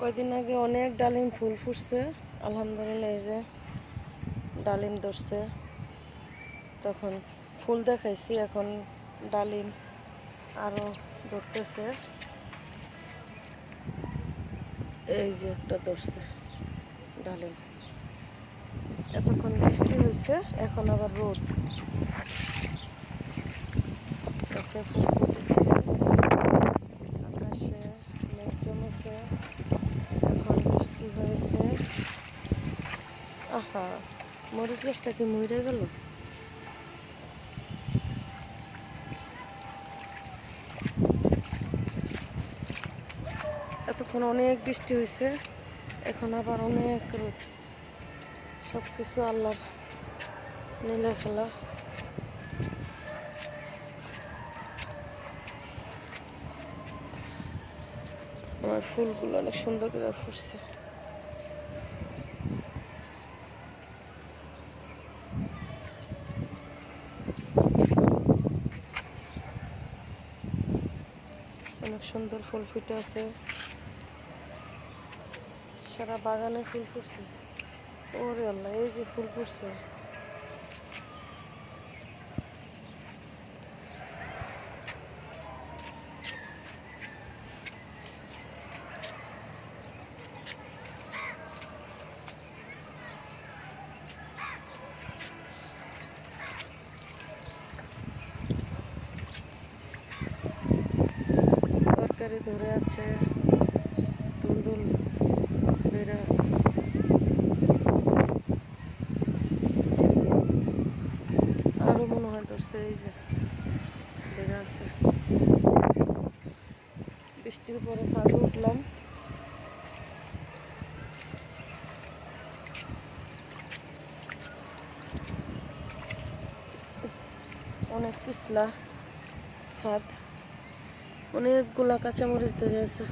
কয়দিন আগে অনেক ডালিম ফুল ফুটছে, আলহামদুলিল্লাহ। এই যে ডালিম ধরছে, তখন ফুল দেখাইছি, এখন ডালিম আরো ধরতেছে। এই যে একটা ধরছে ডালিম। এতক্ষণ বৃষ্টি হয়েছে, এখন আবার রোদ। গাছে ফুল ফুটেছে, আকাশে মেঘ জমেছে, এখন বৃষ্টি হয়েছে। আহা, মরিচ গাছটা কি মরে গেল? এতক্ষণ অনেক বৃষ্টি হয়েছে, এখন আবার অনেক রোদ। সবকিছু আল্লাহর নীলা খেলা। আমার ফুলগুলো অনেক সুন্দর করে ফুটছে। অনেক সুন্দর ফুল ফুটে আছে, সারা বাগানে ফুল ফুটছে। ওরে আল্লাহ, এই যে ফুল ফুটছে। তরকারি ধরে আছে, দুলদুল বেড়ে আছে। আরো মনে হয় ধরছে, এই যে বেড়ে আছে। বৃষ্টির পরে ছাদে উঠলাম। অনেক পিছলা ছাদ, অনেকগুলা কাঁচামরিচ ধরে আছে।